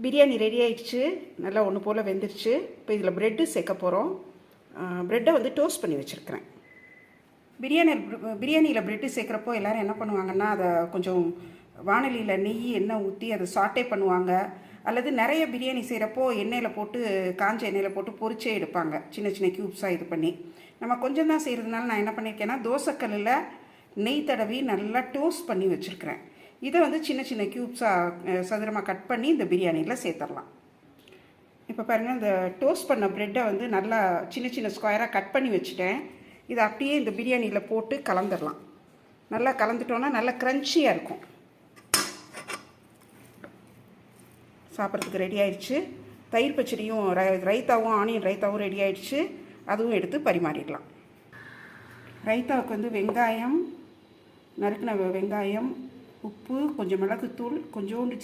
Biryani ready ஆகிடுச்சு. நல்லா ஒன்று போல் வெந்துருச்சு. இப்போ இதில் ப்ரெட்டு சேர்க்க போகிறோம். ப்ரெட்டை வந்து டோஸ்ட் பண்ணி வச்சுருக்கிறேன். பிரியாணியில் ப்ரெட்டு சேர்க்குறப்போ எல்லோரும் என்ன பண்ணுவாங்கன்னா, அதை கொஞ்சம் வானலியில் நெய் எண்ணெய் ஊற்றி அதை சாட்டே பண்ணுவாங்க. அல்லது நிறைய பிரியாணி செய்கிறப்போ எண்ணெயில் போட்டு காஞ்ச எண்ணெயில் போட்டு பொரிச்சே எடுப்பாங்க, சின்ன சின்ன க்யூப்ஸாக இது பண்ணி. நம்ம கொஞ்சம் தான் செய்கிறதுனால நான் என்ன பண்ணியிருக்கேன்னா, தோசைக்கல்லில் நெய் தடவி நல்லா டோஸ்ட் பண்ணி வச்சுருக்கிறேன். இதை வந்து சின்ன சின்ன க்யூப்ஸாக சதுரமாக கட் பண்ணி இந்த பிரியாணியில் சேர்த்துடலாம். இப்போ பாருங்கள், இந்த டோஸ்ட் பண்ண ப்ரெட்டை வந்து நல்லா சின்ன சின்ன ஸ்கொயராக கட் பண்ணி வச்சுட்டேன். இதை அப்படியே இந்த பிரியாணியில் போட்டு கலந்துடலாம். நல்லா கலந்துட்டோன்னா நல்லா க்ரன்ச்சியாக இருக்கும். சாப்பிட்றதுக்கு ரெடி ஆயிடுச்சு. தயிர் பச்சடியும் ரைத்தாவும் ஆனியன் ரைத்தாவும் ரெடி ஆயிடுச்சு. அதுவும் எடுத்து பரிமாறிடலாம். ரைத்தாவுக்கு வந்து வெங்காயம், நறுக்கின வெங்காயம், உப்பு, கொஞ்சம் மிளகுத்தூள், கொஞ்சோண்டு